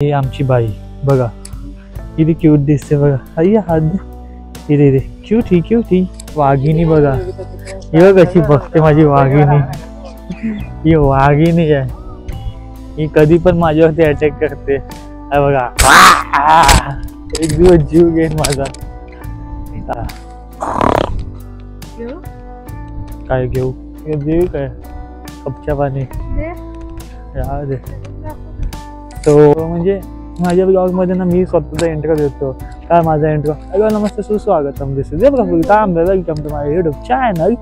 ही आमची बाई बघा किती क्यूट दिसते बघा. अय्या हात इथे इथे क्यूट ही वाघिणी बघा. ही कशी बघते माझी वाघिणी. ही वाघिणी आहे. ही कधी पण माझ्यावरती अटॅक करते बघा. एक दिवस जीव घेईन माझा. काय घेऊ देऊ काय कपच्या पाणी दे. तो म्हणजे माझ्या ब्लॉग मध्ये ना मी स्वतःचा इंट्रो देतो. काय माझा इंट्रो हॅलो नमस्ते सुस्वागतम this is Praful Tambe welcome to my YouTube channel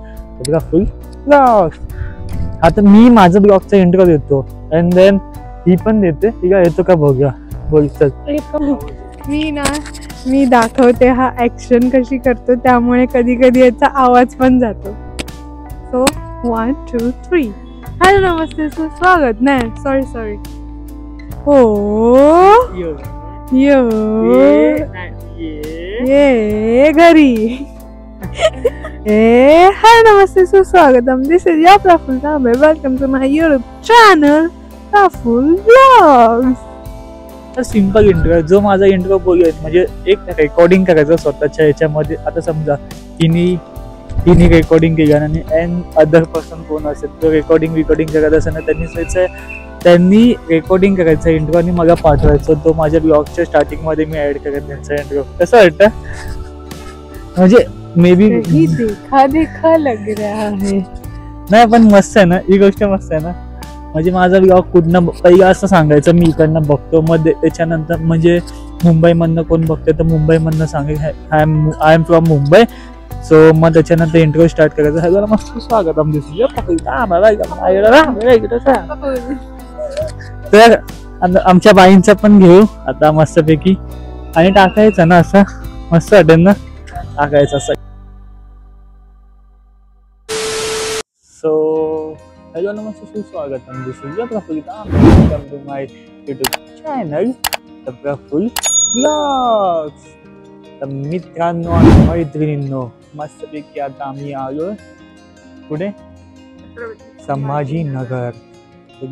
Praful blogs. आता मी माझा ब्लॉगचा इंट्रो देतो अँड देन ही पण देते. ठीक आहे येतो का बघूया बोलतात. मी दाखवते हा ऍक्शन कशी करतो त्यामुळे कधी कधी याचा आवाज पण जातो. सो 1 2 3 हॅलो नमस्ते सुस्वागत नाही सॉरी हो ये घरी हाय नमस्ते सुस्वागतम this is your Praful Tambe welcome to my YouTube channel Praful blogs. तर सिंपल इंट्रो जो माझा इंट्रो बोलूया म्हणजे एक रेकॉर्डिंग करायचं स्वतःच्या याच्यामध्ये. आता समजा तिने रेकॉर्डिंग केलं आणि अँड अदर पर्सन कोण असेल तो रेकॉर्डिंग करत असेल ना त्यांनी रेकॉर्डिंग करायचं इंट्रो आणि मला पाठवायचं. तो माझ्या ब्लॉगच्या स्टार्टिंग मध्ये मी ऍड करेन त्यांचा इंट्रो. कसं वाटतं म्हणजे मे बी देखा लग रहा है. नाही पण मस्त आहे ना ही गोष्ट मस्त आहे ना. म्हणजे माझा ब्लॉग कुठनं पहिला असं सांगायचं मी इकडनं बघतो मग त्याच्यानंतर म्हणजे मुंबईमधनं कोण बघते तर मुंबईमधनं सांगेल I am from Mumbai. So मग त्याच्यानंतर इंट्रो स्टार्ट करायचं हॅलो मस्त स्वागत तर आमच्या बाईंचा पण घेऊ आता मस्तपैकी आणि टाकायचं ना असं मस्त वाटेल ना टाकायचं असं. सो हॅलो नमस्ते सुस्वागतम this is your Praful Tambe welcome to my YouTube channel Praful blogs. तर मित्रांनो आणि मैत्रिणींनो मस्तपैकी आता आम्ही आलो कुठे संभाजीनगर.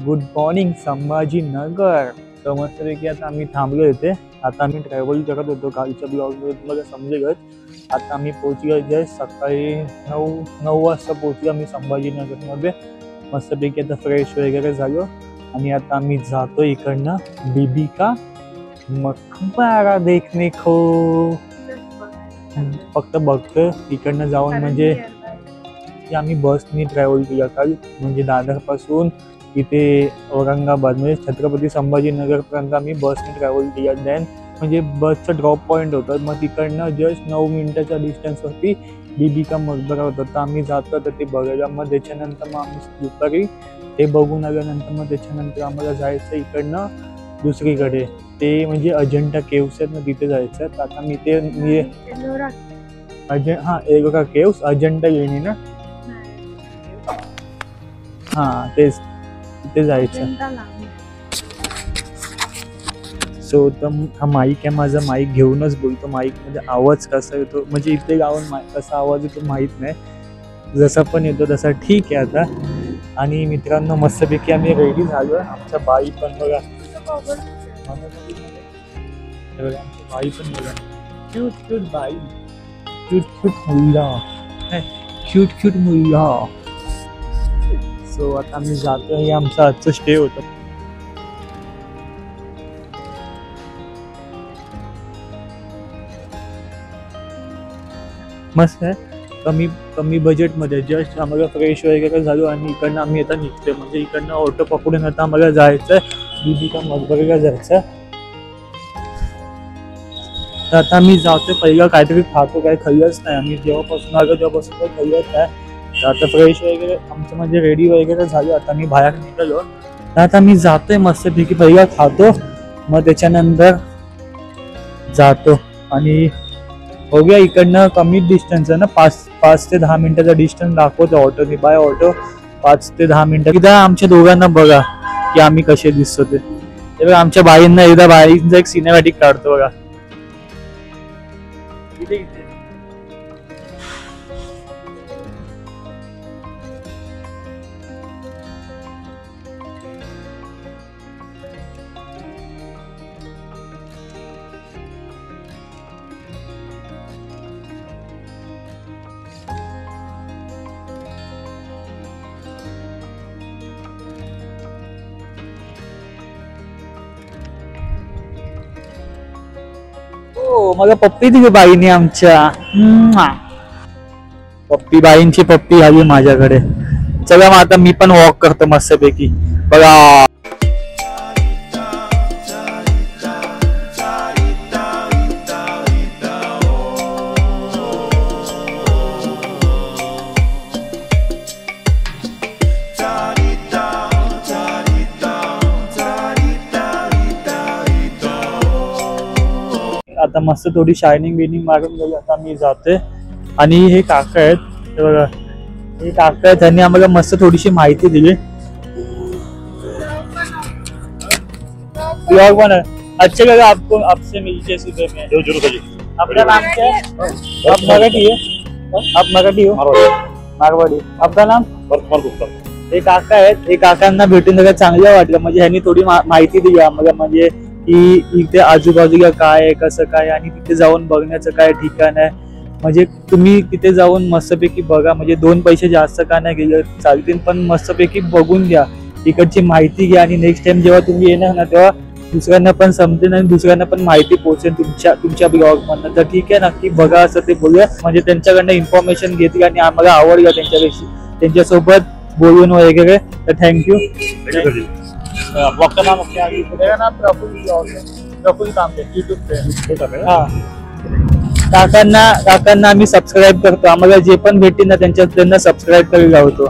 Good morning Sambhajinagar. तर मस्तपैकी आता आम्ही थांबलो इथे. आता आम्ही ट्रॅव्हल करत होतो कालच्या ब्लॉग मला समजेलच. आता आम्ही पोहोचलो जस्ट सकाळी 9 वाजता पोहोचलो आम्ही संभाजीनगरमध्ये. मस्तपैकी आता फ्रेश वगैरे झालो आणि आता आम्ही जातो इकडनं बीबी का मकबरा देखने को. फक्त बघतोय इकडनं जाऊन म्हणजे आम्ही बसनी ट्रॅव्हल केला काल. म्हणजे दादर पासून इथे औरंगाबाद म्हणजे छत्रपती संभाजीनगर पर्यंत आम्ही बसने ट्रॅव्हल केला. देन म्हणजे बसचं ड्रॉप पॉईंट होतं मग तिकडनं जस्ट 9 मिनिटाच्या डिस्टन्सवरती बीबी का मकबरा होता. तर आम्ही जातो तर ते बघायला. मग त्याच्यानंतर मग आम्ही दुपारी ते बघून आल्यानंतर मग त्याच्यानंतर आम्हाला जायचं इकडनं दुसरीकडे. ते म्हणजे अजंठा केव्स आहेत ना तिथे जायचं. तर आता मी एलोरा केव्स अजंठा लेणी ना तेच तिथे जायचं. सो तर हा माईक आहे माझा. माईक घेऊनच बोलतो. माईक मध्ये आवाज कसा येतो म्हणजे इथे गाऊन कसा आवाज येतो माहित नाही. जसा पण येतो तसा ठीक आहे आता. आणि मित्रांनो मस्तपैकी आम्ही रेडी झालो. आमच्या बाई पण बघा बाई पण बघा क्यूट बाई क्यूट मुलगा. सो आता आम्ही जातो. हे आमचं आजचं स्टे होतं. मस्त आहे. कमी बजेटमध्ये जस्ट आम्हाला फ्रेश वगैरे झालो आणि इकडनं आम्ही आता निघतोय. म्हणजे इकडनं ऑटो पकडून आता आम्हाला जायचं बीबी का मकबऱ्याला जायचं. तर आता आम्ही जातोय. पहिलं काहीतरी खातो. काय खाल्लंच नाही आम्ही जेव्हापासून आलो तेव्हापासून काही खाल्लंच नाही. तर आता फ्रेश वगैरे आमचं म्हणजे रेडी वगैरे झालो. आता मी बाहेर निघालो. तर आता मी जातोय मस्तपैकी पहिलं खातो मग त्याच्यानंतर जातो. आणि बघूया इकडनं कमी डिस्टन्स आहे ना 5 ते 10 मिनिटाचा डिस्टन्स दाखवतो ऑटोने. बाय ऑटो 5 ते 10 मिनिटं. एकदा आमच्या दोघांना बघा की आम्ही कसे दिसतो ते बघा. आमच्या बाईंना एकदा बाईंचा एक सिनेमॅटिक काढतो बघा. हो मला पप्पी दिली बाईने आमच्या. पप्पी बाईंची पप्पी आली माझ्याकडे. चला मग आता मी पण वॉक करतो मस्तपैकी. बघा आता मस्त थोडी शायनिंग बिनिंग मारून गेली. आता मी जाते. आणि हे काका आहेत, हे बघा हे काका आहेत, त्यांनी आम्हाला मस्त थोडीशी माहिती दिली. ब्लॉग पण है. अच्छे लगा आपको आपसे मिलके सुबह में. आपका नाम क्या है? आप मराठी है? आप मराठी हो? मारवाडी. आपका नाम? हे काका आहेत. हे काकांना भेटून जरा चांगलं वाटलं. म्हणजे ह्यांनी थोडी माहिती दिली आम्हाला, म्हणजे की इथे आजूबाजूला काय आहे, कसं काय, आणि तिथे जाऊन बघण्याचं काय ठिकाण आहे. म्हणजे तुम्ही तिथे जाऊन मस्तपैकी बघा. म्हणजे 2 पैसे जास्त का नाही गेले चालतील, पण मस्तपैकी बघून घ्या, इकडची माहिती घ्या. आणि नेक्स्ट टाइम जेव्हा तुम्ही येणार ना तेव्हा दुसऱ्यांना पण समजेल आणि दुसऱ्यांना पण माहिती पोहोचेल तुमच्या ब्लॉग मधनं. तर ठीक आहे, नक्की बघा असं ते बोलूया. म्हणजे त्यांच्याकडनं इन्फॉर्मेशन घेतली आणि आम्हाला आवडलं त्यांच्यासोबत बोलून वगैरे. तर थँक्यू. ब्लॉग का नाम मेरा नाम प्रफुल तांबे यूट्यूब पे. हाँ, काकांना आम्ही सबस्क्राईब करतो. आम्हाला जे पण भेटतील ना त्यांना सबस्क्राईब करायला लावतो.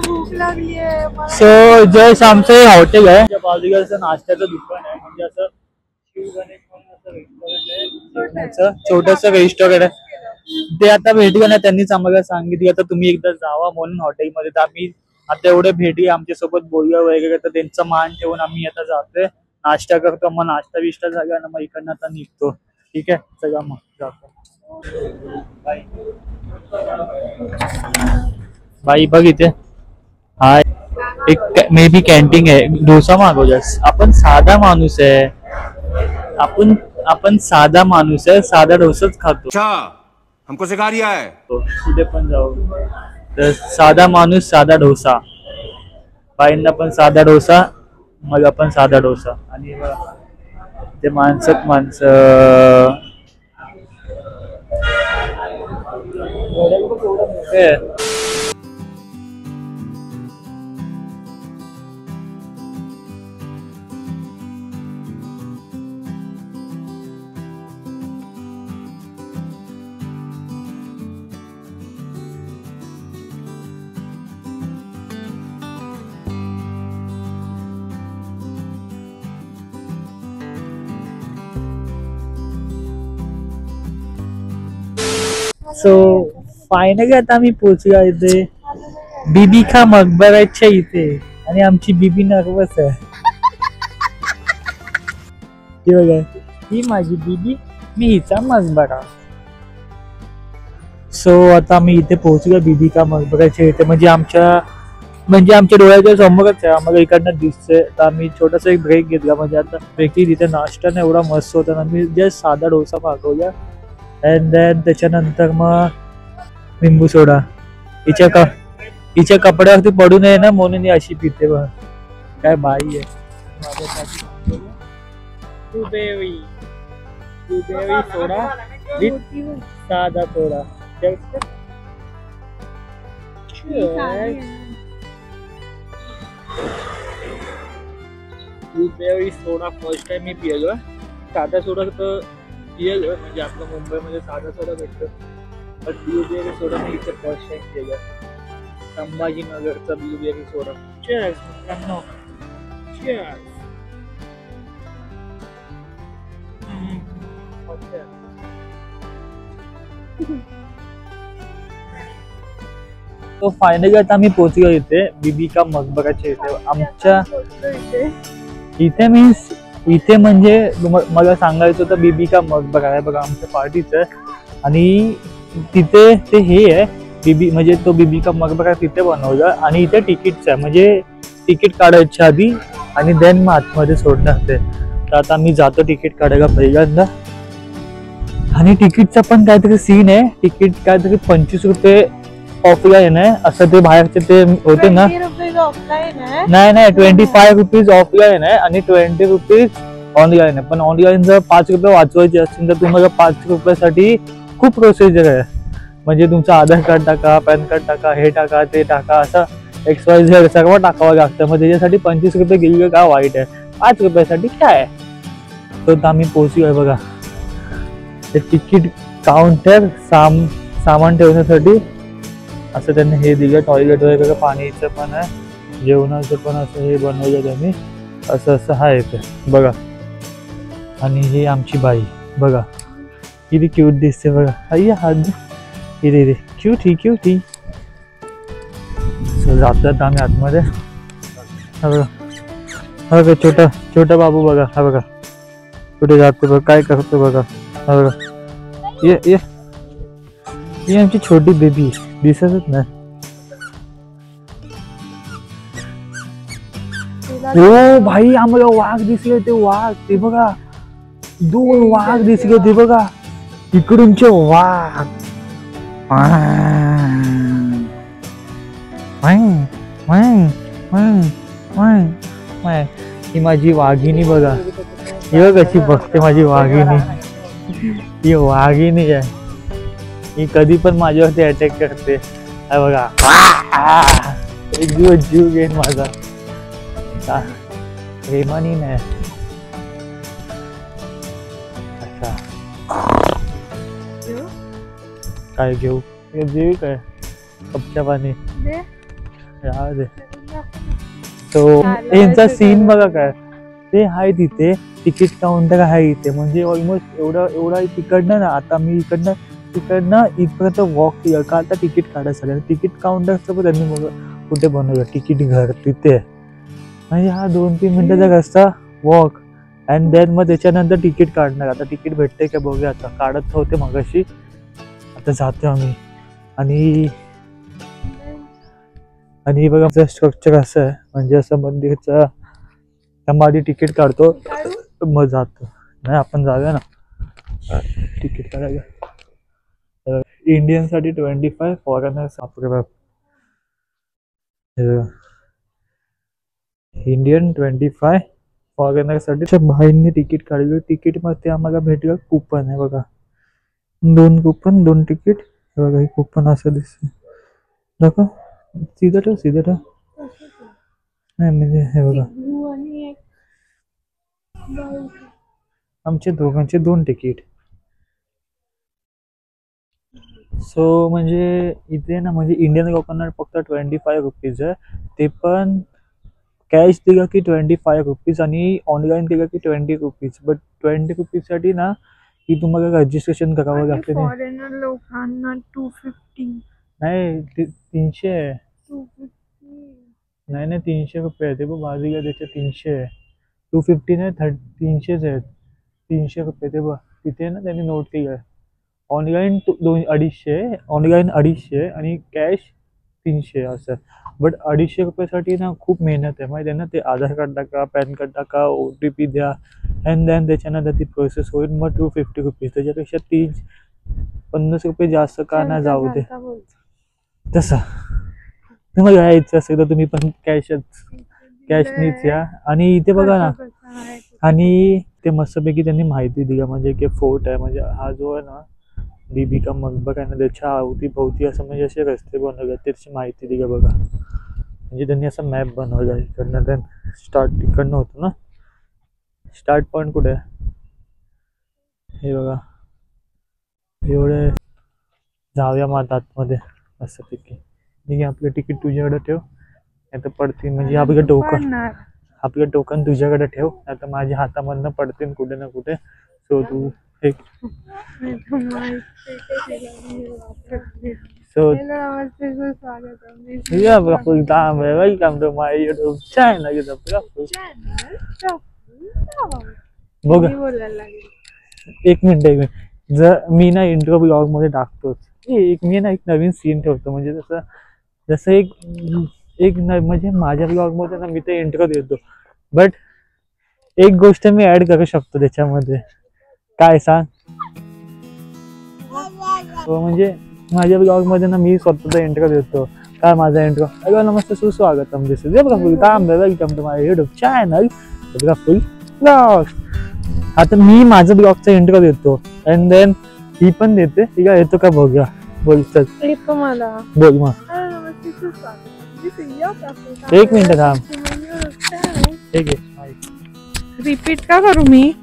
भूक लागली आहे. सो जस्ट आमचं हे हॉटेल आहे, त्या बाजूला असं नाश्त्याचं दुकान आहे. म्हणजे असं शिवगणेश म्हणून असं रेस्टॉरंट आहे, छोटस रेस्टॉरंट आहे. ते आता भेटलं ना, त्यांनीच आम्हाला सांगितलं आता तुम्ही एकदा जावा म्हणून हॉटेलमध्ये. तर आम्ही आता एवढे भेटी आमच्यासोबत बोलूया वगैरे, तर त्यांचा मान ठेवून आम्ही आता जातोय, नाश्ता करतो. मग नाश्ता बिष्टा झाला ना मग इकडनं आता निघतो. ठीक आहे, चला मग जातो. बाई बघ इथे हाय, एक मे बी कॅन्टीन आहे. डोसा मागवलास. आपण साधा माणूस आहे, आपण साधा माणूस आहे, साधा डोसाच खातो. हमको सिखा रिया है. तिथे पण जाऊ. तर साधा माणूस साधा डोसा. बाईंना पण साधा डोसा, मला पण साधा डोसा. आणि ते माणसं सो फायनली आता आम्ही पोहोचलो इथे बीबी का मकबराच्या इथे. आणि आमची बीबी नर्वस आहे. बघा, ही माझी बीबी, मी हिचा मकबरा. सो आता मी इथे पोहोचलो बीबी का मकबराच्या इथे. म्हणजे आमच्या डोळ्याच्या समोरच आहे, आम्हाला इकडनं दिसतंय. तर आम्ही छोटासा एक ब्रेक घेतला. म्हणजे आता पैकी तिथे नाश्ता ना एवढा मस्त होता ना, मी जस्ट साधा डोसा मागवला. अँड देन त्याच्यानंतर मग लिंबू सोडा. हिच्या कपड्यावरती पडू नये ना म्हणून अशी पिते. बघ काय बाई आहे. ब्लूबेरी सोडा विथ साधा सोडा. ब्लूबेरी सोडा फर्स्ट टाइम मी पिलो. साधा सोडा तर पिलो, म्हणजे आपल्या मुंबईमध्ये साधा सोडा भेटतो, पण ब्लूबेरी सोडा मी इथे फर्स्ट टाइम पिलो. संभाजीनगरचा ब्लूबेरी सोडा. चीअर्स मित्रांनो, चीअर्स. तो फायनली आता आम्ही पोहोचलो इथे बीबी का मकबराच्या इथे. आमच्या इथे मीन्स इथे म्हणजे मला सांगायचं होतं बीबी का मकबरा आहे बघा आमच्या पार्टीचं. आणि तिथे ते हे आहे बीबी, म्हणजे तो बीबी का मकबरा तिथे बनवलं. आणि इथे तिकीटच आहे, म्हणजे तिकीट काढायच्या आधी आणि देन मग आतमध्ये सोडणार ते. तर आता मी जातो तिकीट काढायला पहिल्यांदा. आणि तिकीटचा पण काहीतरी सीन आहे. तिकीट काहीतरी 25 रुपये ऑफलाईन आहे असं ते बाहेरचे ते होते ना. नाही 25 रुपीज ऑफलाईन आहे आणि 20 रुपीज ऑनलाईन आहे, पण ऑनलाईन जर 5 रुपये वाचवायचे असतील तर तुम्हाला 5 रुपयासाठी खूप प्रोसिजर आहे. म्हणजे तुमचं आधार कार्ड टाका, पॅन कार्ड टाका, हे टाका, ते टाका, असं XYZ सर्व टाकावं लागतं. मग त्याच्यासाठी 25 रुपये गेले का वाईट आहे, 5 रुपयासाठी काय. तर आम्ही पोहोचलोय बघा. ते तिकीट काउंटर सामान ठेवण्यासाठी असं त्यांनी हे दिलं. टॉयलेट वगैरे, पाणीचं पण आहे, जेवणाचं पण असं हे बनवलं त्यांनी. असं असं आहे ते बघा. आणि ही आमची बाई बघा किती क्यूट दिसते बघा. आई हात इथे क्यूट ही क्यूट ही. सो जातात आम्ही आतमध्ये. हा बघा, हा बघा छोटा छोटा बाबू बघा. हा बघा कुठे जातो बघा, काय करतो बघा. हा बघा, ये आमची छोटी बेबी दिसतच नाही. हो भाई, आम्हाला वाघ दिसले. ते वाघ ते बघा, 2 वाघ दिसले ते बघा, इकडूनचे वाघ. ही माझी वाघिणी बघा. ही कशी बघते माझी वाघिणी. ही वाघिणी आहे, ही कधी पण माझ्यावरती अटॅक करते. बघा, एक दिवस जीव घेईन माझा. प्रेमानी नाही. अच्छा काय घेऊ, जेवी काय कपच्या पाणी राहू दे. तो यांचा सीन बघा काय. ते आहे तिथे तिकीट काउंटर आहे इथे. म्हणजे ऑलमोस्ट एवढा तिकडनं ना, आता मी तिकडनं इथपर्यंत वॉक केलं का आता तिकीट काढायचं. तिकीट काउंटरचं पण त्यांनी कुठे बनवलं, तिकीट घर तिथे. म्हणजे हा 2-3 मिनिटाचा रस्ता वॉक अँड देन मग त्याच्यानंतर तिकीट काढणार. आता तिकीट भेटते का बघूया. आता काढत होते मगाशी, आता जातो आम्ही. आणि बघा आमचं स्ट्रक्चर असं आहे, म्हणजे असं मंदिरचं आधी तिकीट काढतो मग जातो. नाही आपण जाऊया ना तिकीट काढायला. इंडियन साठी 25, फॉरेनर्स इंडियन 25, फॉरेनर साठी भाईंनी तिकीट काढलं. तिकीट मध्ये आम्हाला भेटलं कुपन आहे बघा. 2 कुपन 2 तिकीट. बघा हे कुपन असं दिसतं बघा. सीधा ठेव नाही म्हणजे हे बघा, आमचे दोघांचे 2 तिकीट. सो म्हणजे इथे ना, म्हणजे इंडियन लोकांना फक्त 25 रुपीज आहे. ते पण कॅश दिला की 25 रुपीज आणि ऑनलाईन दिला की 20 रुपीज. बट 20 रुपीज साठी ना की तुम्हाला रजिस्ट्रेशन करावं लागते. फॉरेनर लोकांना 250 नाही 300 आहे. नाही 300 रुपये आहे ते बघ बाजूला त्याचे 300 आहे. 250 नाही 300च आहेत. 300 रुपये ते बघ तिथे ना त्यांनी नोट केलं आहे. ऑनलाईन 250, ऑनलाईन 250 आणि कॅश 300 असं. बट 250 रुपयासाठी ना खूप मेहनत आहे माहिती आहे ना. ते आधार कार्ड टाका, पॅन कार्ड टाका, OTP द्या अँड देन त्याच्यानंतर ती प्रोसेस होईल. मग 250 रुपीज. त्याच्यापेक्षा 50 रुपये जास्त का ना जाऊ दे. तसं तुम्हाला यायचं असेल तर तुम्ही पण कॅशनीच या. आणि इथे बघा ना, आणि ते मस्तपैकी त्यांनी माहिती दिली. म्हणजे की फोर्ट आहे, म्हणजे हा जो आहे ना बीबी का मकबरा आहे ना, त्याच्या अवतीभोवती असं म्हणजे असे रस्ते बनवले त्याची माहिती दिली बघा. म्हणजे त्यांनी असं मॅप बनवला. इकडनं देन स्टार्ट तिकडनं होतं ना, स्टार्ट पॉईंट कुठे आहे हे बघा. एवढे जाऊया मग आतमध्ये असं पैकी. ठीक आहे, आपलं तिकीट तुझ्याकडे ठेव, नाही तर पडतील. म्हणजे आपलं टोकन तुझ्याकडे ठेव, नाही तर माझ्या हातामधनं पडतील कुठे ना कुठे. सो तू एक welcome to my YouTube channel. बघ 1 मिनिट जर मी ना इंट्रो ब्लॉग मध्ये टाकतोच. मी ना एक नवीन सीन ठेवतो. म्हणजे जसं म्हणजे माझ्या ब्लॉग मध्ये ना मी ते इंट्रो देतो. बट एक गोष्ट मी ऍड करू शकतो त्याच्यामध्ये. काय सांग. म्हणजे माझ्या ब्लॉग मध्ये ना मी स्वतःचा इंट्रो देतो. काय माझा इंट्रो, हॅलो नमस्ते सुस्वागतम, this is welcome to my YouTube channel full blog. आता मी माझं ब्लॉगचा इंट्रो देतो अँड देन ही पण देते. ठीक आहे, येतो का बघूया. बोल चल, येतो मला. बोल मग. एक मिनिट थांब. ठीक आहे, रिपीट का करू मी?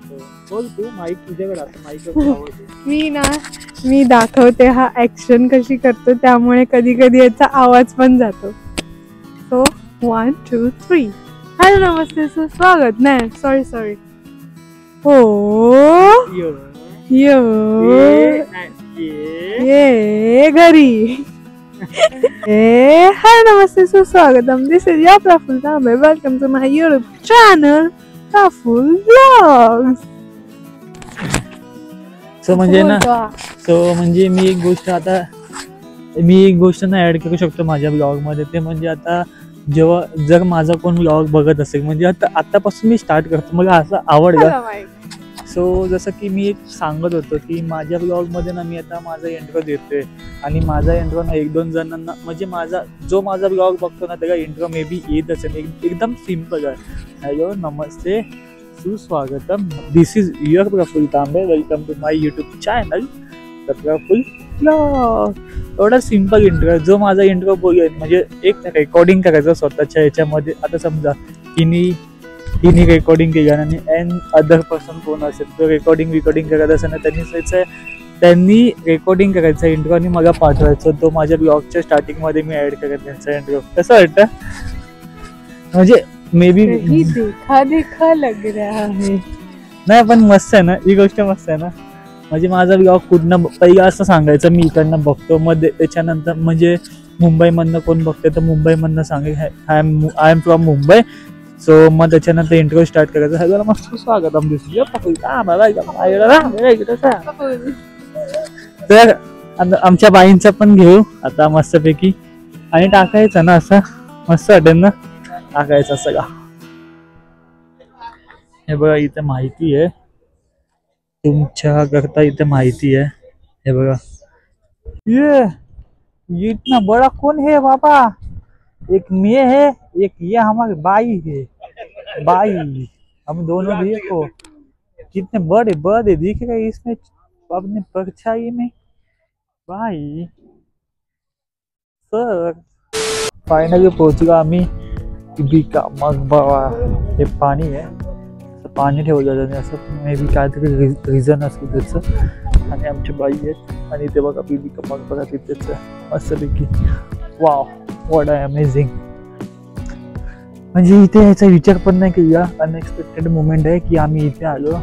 बोल तू. माईक तुझ्याकडे आता. माईक मी दाखवते हा ऍक्शन कशी करतो, त्यामुळे कधी कधी याचा आवाज पण जातो. सो 1 2 3. हॅलो नमस्ते सुस्वागत. नाही सॉरी. हो ये घरी. हाय नमस्ते सुस्वागतम. This is your Praful Tambe. Welcome to my YouTube channel Praful vlogs. So म्हणजे मी एक गोष्ट ना ऍड करू शकतो माझ्या ब्लॉग मध्ये. ते म्हणजे आता जर माझा कोण ब्लॉग बघत असेल, म्हणजे आतापासून मी स्टार्ट करतो, मला असं आवडलं. सो जसं की मी एक सांगत होतो की माझ्या ब्लॉग मध्ये ना मी आता माझा इंट्रो देतोय आणि माझा इंट्रो ना 1-2 जणांना, म्हणजे माझा ब्लॉग बघतो ना त्याला इंट्रो मे बी येत असेल. एकदम सिम्पल आहे. हॅलो नमस्ते सुस्वागतम. This is your Praful Tambe. Welcome to my YouTube channel the Praful vlog. एवढा सिम्पल इंट्रो आहे. जो माझा इंट्रो बोलूया म्हणजे एक रेकॉर्डिंग करायचं स्वतःच्या याच्यामध्ये. आता समजा हिनी रेकॉर्डिंग केलं आणि एन अदर पर्सन कोण असेल तो रेकॉर्डिंग करत असेल ना, त्यांनी रेकॉर्डिंग करायचा इंट्रो आणि मला पाठवायचा. तो माझ्या ब्लॉगच्या स्टार्टिंग मध्ये मी ऍड करत त्यांचा इंट्रो. कसं वाटतं? म्हणजे मे बी देखा लग रहा है. नाही पण मस्त आहे ना ही गोष्ट. मस्त आहे ना. म्हणजे माझा ब्लॉग कुठनं पहिला असं सांगायचं मी इकडनं बघतो, मग त्याच्यानंतर म्हणजे मुंबईमधनं कोण बघते तर मुंबईमधनं सांगेल I am from Mumbai. So मग त्याच्यानंतर इंट्रो स्टार्ट करायचं. हॅलो मस्त स्वागतम. तर आमच्या बाईंचा पण घेऊ आता मस्तपैकी आणि टाकायचं ना, असं मस्त वाटेल ना टाकायचं सगळा. हे बघा इथे माहिती आहे तुमच्या करता. इथे माहिती आहे. हे बघा ये इतना बड़ा कौन है बाबा? एक मैं है, एक ये हमारी बाई है. बाई हम दोनों देखो कितने बड़े दिख रहे इसमें अपने परछाई में. बाई सर फायनली पोहोचलो आम्ही बीबीका मकबरा. हे पाणी आहे, पाणी ठेवलं आणि असं मे बी काहीतरी रिझन असेल त्याचं. आणि आमची बाई आहेत आणि ते बघा बीबीका मकबरा तिथेच मस्तपैकी. Wow what amazing. म्हणजे इथे याचा विचार पण नाही केला. अनएक्सपेक्टेड मुवमेंट आहे की आम्ही इथे आलो.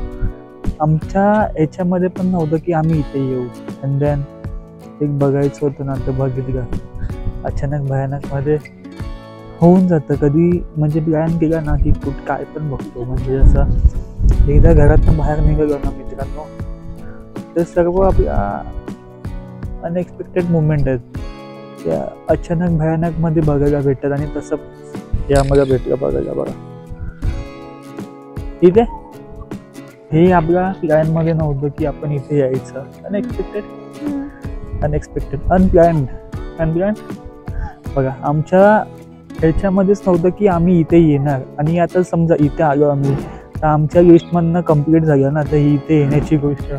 आमच्या याच्यामध्ये पण नव्हतं की आम्ही इथे येऊ. अँड देन एक बघायचं होतं ना, तर बघितलं. अचानक भयानक मध्ये होऊन जातं कधी. म्हणजे प्लॅन केला ना की काय पण बघतो. म्हणजे असं एकदा घरातून बाहेर निघालो ना मित्रांनो, तर सर्व आपल्या अनएक्सपेक्टेड मुवमेंट आहेत त्या अचानक भयानक मध्ये बघायला भेटतात. आणि तसं यामध्ये भेटलं बघायला. बघा ठीक आहे, हे आपल्या प्लॅन मध्ये नव्हतं की आपण इथे यायचं. Unexpected unplanned. बघा आमच्या ह्याच्यामध्येच नव्हतं की आम्ही इथे येणार. आणि आता समजा इथे आलो आम्ही, तर आमच्या लिस्टमधनं कम्प्लीट झालं ना, तर इथे येण्याची गोष्ट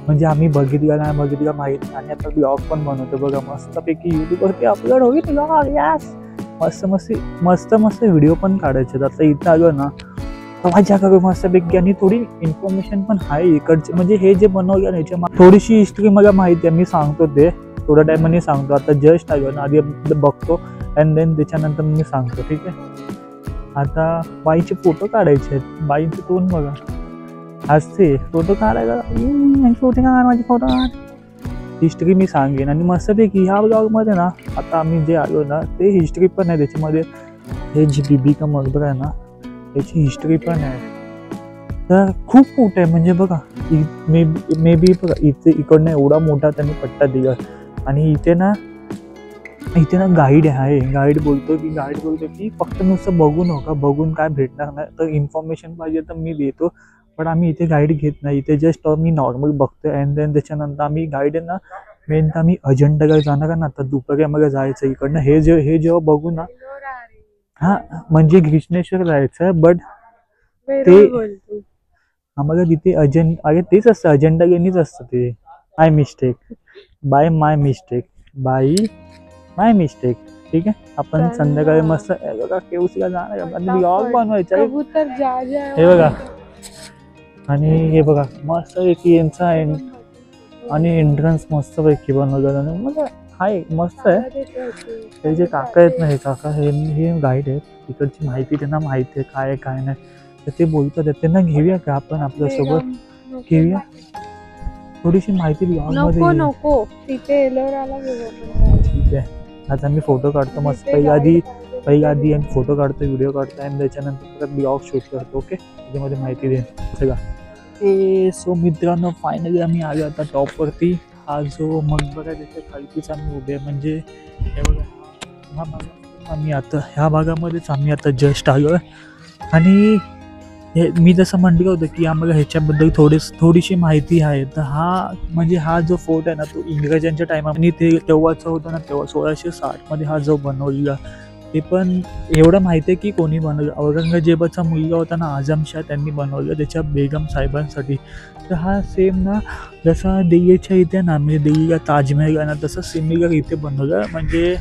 म्हणजे आम्ही बघितलं माहीत नाही. आणि आता ब्लॉग पण बनवतो बघा मस्तपैकी. युट्यूबवरती अपलोड होईल यास. मस्त व्हिडिओ पण काढायचे. आता इथं आलो ना मजा करू मस्तपैकी. आणि थोडी इन्फॉर्मेशन पण आहे इकडचे. म्हणजे हे जे बनवलं याच्या थोडीशी हिस्ट्री मला माहिती आहे. मी सांगतो ते थोड्या टायमाने सांगतो. आता जस्ट आलो ना, आधी बघतो अँड देन त्याच्यानंतर मी सांगतो. ठीक आहे. आता बाईचे फोटो काढायचे आहेत. बाईचे तोंड बघा हसते. फोटो काढायचा. माझे फोटो हिस्ट्री मी सांगेन. आणि मस्तपैकी ह्या ब्लॉगमध्ये ना आता आम्ही जे आलो ना ते हिस्ट्री पण आहे त्याच्यामध्ये. हे जी बीबीका मकबरा आहे ना त्याची हिस्ट्री पण आहे. तर खूप मोठं आहे. म्हणजे बघा मे बी बघा इथे इकडनं एवढा मोठा त्यांनी पट्टा दिला. आणि इथे ना गाईड आहे. गाईड बोलतो की फक्त नुसतं बघू नका, बघून काय भेटणार नाही. तर इन्फॉर्मेशन पाहिजे तर मी देतो, पण आम्ही इथे गाईड घेत नाही. इथे जस्ट मी नॉर्मल बघतोय. अँड देन त्याच्यानंतर आम्ही गाईड आहे ना मेन तर आम्ही अजिंठाला जाणार ना. आता दुपारी आम्हाला जायचं इकडनं. हे जेव्हा बघू ना, हा म्हणजे घृष्णेश्वर जायचं. बट ते आम्हाला तिथे अरे तेच असतं अजेंडा घेणीच असतं ते. माय मिस्टेक. ठीक आहे आपण संध्याकाळी मस्त बघा केवसीला जाणार ब्लॉग बनवायचा आहे. कबूतर जा जा हे बघा आणि हे बघा मस्त पैकी यांचा आणि एंट्रन्स मस्त पैकी बनवलेला म्हणजे हाय मस्त आहे. हे जे काका आहेत ना हे काका हे गाईड आहेत तिकडची माहिती त्यांना माहिती आहे काय काय नाही तर ते बोलतात त्यांना घेऊया का आपण आपल्यासोबत घेऊया थोडीशी माहिती नको तिथे ठीक आहे. आता मी फोटो काढतो मस्त पहिल्या आधी फोटो काढतो व्हिडिओ काढतो आणि त्याच्यानंतर परत ब्लॉग शूट करतो. ओके त्याच्यामध्ये माहिती देईन सगळं. सो मित्रांनो फायनली आम्ही आलो आता टॉपवरती. हा जो मकबरा त्याच्या खालतीच आम्ही उभे म्हणजे हे बघा ह्या भागामध्येच आम्ही आता जस्ट आलो आणि हे मी जसं म्हटलं होतं की आम्हाला ह्याच्याबद्दल थोडीशी माहिती आहे. तर हा जो फोर्ट आहे ना तो इंग्रजांच्या टायमामध्ये ते तेव्हाचा होता ना तेव्हा 1660 हा जो बनवलेला ते पण एवढं माहिती आहे की कोणी बनवलं औरंगजेबाचा मुलगा होता ना आझमशाह त्यांनी बनवलं त्याच्या बेगम साहेबांसाठी. तर हा सेम ना जसा दिल्लीच्या इथे ना म्हणजे दिल्लीला ताजमहल आहे ना तसं सिमिलर इथे बनवलं म्हणजे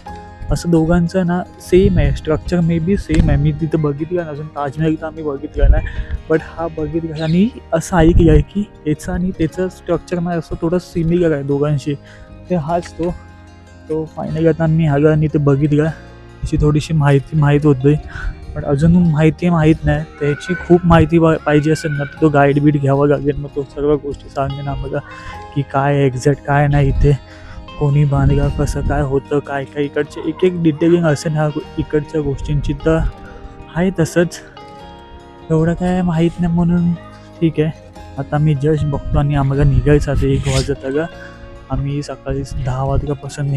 असं दोघांचं ना सेम आहे स्ट्रक्चर मे बी सेम आहे. मी तिथं बघितलं ना अजून ताजमहल तर आम्ही बघितलं नाही बट हा बघितला आणि असं ऐकलं आहे की याचं आणि त्याचं स्ट्रक्चर ना असं थोडं सिमिलर आहे दोघांशी. ते हाच तो फायनली आता आम्ही आलो आणि ते बघितलं त्याची थोडीशी माहीत होती पण अजून माहिती माहीत नाही. त्याची खूप माहिती पाहिजे असेल ना तो गाईड बीड घ्यावा लागेल मग तो सर्व गोष्टी सांगेन आम्हाला की काय एक्झॅक्ट काय नाही इथे कोणी बांधगा कसं काय होतं काय काय इकडचे एक डिटेलिंग असेल ह्या इकडच्या गोष्टींची तर आहे तसंच एवढं काय माहीत नाही म्हणून ठीक आहे. आता मी जस्ट बघतो आणि आम्हाला निघायचं आता 1 वाजत आलं. आम्ही सकाळी 10 वाजल्यापासून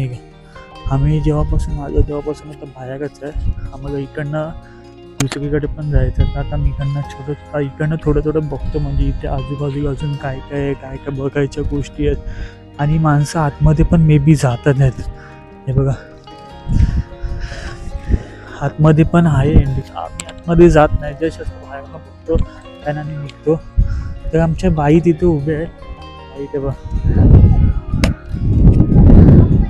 आम्ही जेव्हापासून आलो तेव्हापासून आता बाहेरच आहे. आम्हाला इकडनं दुसरीकडे पण जायचं तर आता मी इकडनं थोडं बघतो म्हणजे इथे आजूबाजूला अजून काय काय बघायच्या गोष्टी आहेत आणि माणसं आतमध्ये पण मे बी जातात आहेत. हे बघा आतमध्ये पण आहे आम्ही आतमध्ये जात नाही जस्ट असं बाहेर बघतो त्यांना आम्ही निघतो. तर आमच्या बाई तिथे उभे आहे. बाई ते बघ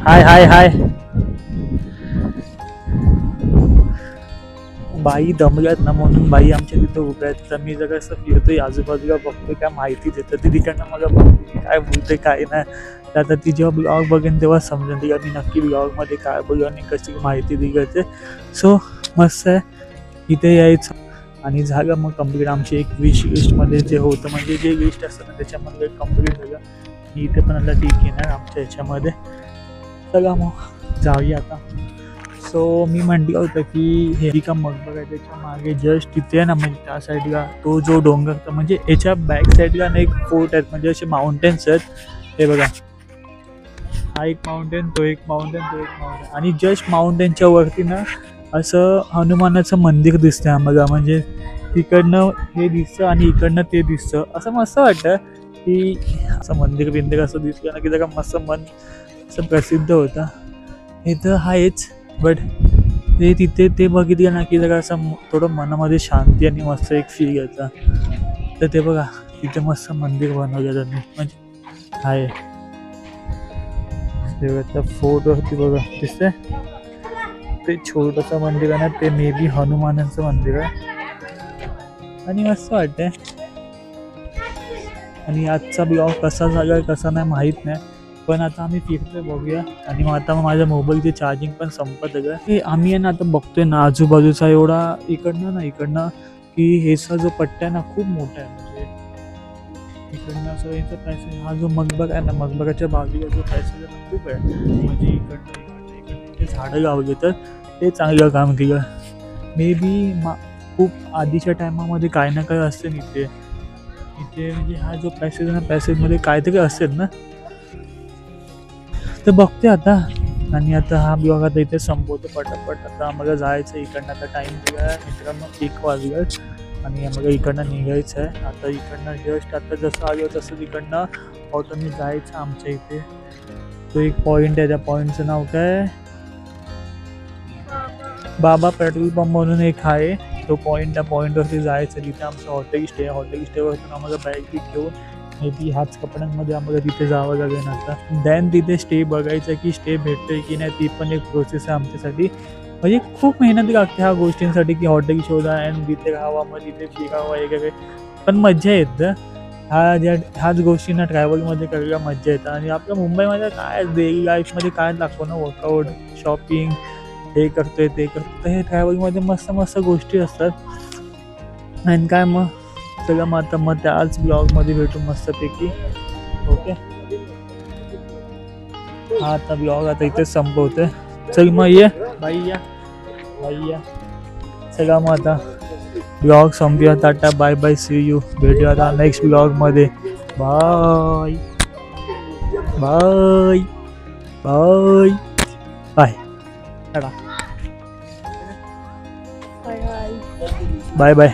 हाय बाई दमल्यात ना म्हणून बाई आमच्या तिथं उभ्या आहेत. तर मी जरा असं फिरतोय आजूबाजूला बघतोय काय माहिती देतं ती तिकडनं मला बघते काय बोलते काय नाही. तर आता ती जेव्हा ब्लॉग बघेन तेव्हा समजेल ती मी नक्की ब्लॉगमध्ये काय बोलू आणि कशी माहिती दिली. सो मस्त आहे इथे यायचं आणि झालं मग कम्प्लीट आमची एक विश लिस्टमध्ये जे होतं म्हणजे जे लिस्ट असतं ना त्याच्यामध्ये कम्प्लीट झालं. मी इथे पण आता ठीक येणार आमच्या ह्याच्यामध्ये. चला मग जाऊया आता. सो मी म्हटलं होतं की हे का मकबरा आहे त्याच्या मागे जस्ट तिथे आहे ना म्हणजे त्या साईडला तो जो डोंगर म्हणजे याच्या बॅक साईडला ना एक फोर्ट आहेत म्हणजे असे माउंटेन्स आहेत. हे बघा हा एक माउंटेन तो एक माउंटेन आणि जस्ट माउंटेनच्या वरती ना असं हनुमानाचं मंदिर दिसतंय आम्हाला म्हणजे तिकडनं हे दिसतं आणि इकडनं ते दिसतं असं मस्त वाटतं की असं मंदिर असं दिसलं ना की जरा मस्त मन असं प्रसिद्ध होतं. हे तर आहेच बट ते तिथे ते बघितलं ना की जरा असं थोडं मनामध्ये शांती आणि मस्त एक फील येतं. तर ते बघा तिथे मस्त मंदिर बनवलं त्यांनी म्हणजे आहे त्या फोटोवरती बघा दिसतंय ते छोटंसं मंदिर आहे ना ते मे बी हनुमानाचं मंदिर आहे आणि मस्त वाटतंय. आणि आजचा ब्लॉग कसा झाला कसा नाही माहीत नाही पण आता आम्ही फिरतोय बघूया आणि मग आता माझ्या मोबाईलची चार्जिंग पण संपत आहे. हे आम्ही आहे ना आता बघतोय ना आजूबाजूचा एवढा इकडनं की हेचा जो पट्टा आहे ना खूप मोठा आहे म्हणजे इकडनं असं याचा पॅसेज हा जो मकबरा आहे ना मकबराच्या बाजूला जो पॅसेज आहे खूप आहे म्हणजे इकडनं झाडं लावले तर ते चांगलं काम केलं. मे बी खूप आधीच्या टायमामध्ये काय ना काय असेल इथे म्हणजे हा जो पॅसेज आहे ना पॅसेजमध्ये काहीतरी असेल ना तर बघते आता. आणि आता हा ब्लॉग आता इथे संपवतो पटापट. आता आम्हाला जायचं इकडनं आता टाईम दिला आहे मित्रांनो 1 वाजला आणि आम्हाला इकडनं निघायचं आहे. आता इकडनं जस्ट आता जसं आलो तसं इकडनं ऑटोनी जायचं आमच्या इथे. तो एक पॉईंट आहे त्या पॉईंटचं नाव काय बाबा पेट्रोल पंप म्हणून एक आहे तो पॉईंट, त्या पॉईंटवरती जायचं. तिथे आमचं हॉटेल स्टेवरतून आम्हाला बॅग बिग घेऊन मे बी ह्याच कपड्यांमध्ये आम्हाला तिथे जावं लागेल आता. देन तिथे स्टे बघायचं की स्टे भेटतोय की नाही, ती पण एक प्रोसेस आहे आमच्यासाठी. म्हणजे खूप मेहनत लागते ह्या गोष्टींसाठी की हॉटेल शोधा आणि तिथे राहावं, मग तिथे फिरावं वगैरे. पण मज्जा येतं ह्याच गोष्टींना ट्रॅव्हलमध्ये करायला मज्जा येतं. आणि आपल्या मुंबईमध्ये काय डेली लाईफमध्ये काय लागतो ना, वर्कआउट, शॉपिंग, हे करतोय ते करतोय. हे ट्रॅव्हलमध्ये मस्त मस्त गोष्टी असतात. आणि काय मग चला मग आता मग त्याच ब्लॉगमध्ये भेटू मस्तपैकी. ओके, हा आता ब्लॉग आता इथेच संपवतोय. चल मग ये बाई या. चला मग आता ब्लॉग संपूया. Tata bye bye, see you. भेटूया आता नेक्स्ट ब्लॉगमध्ये. Bye bye bye bye. Tata bye bye.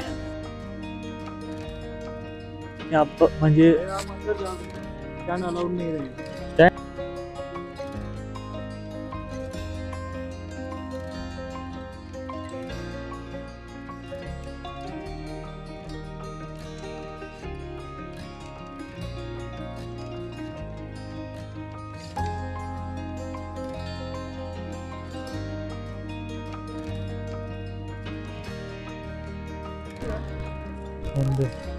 म्हणजे म्हणजे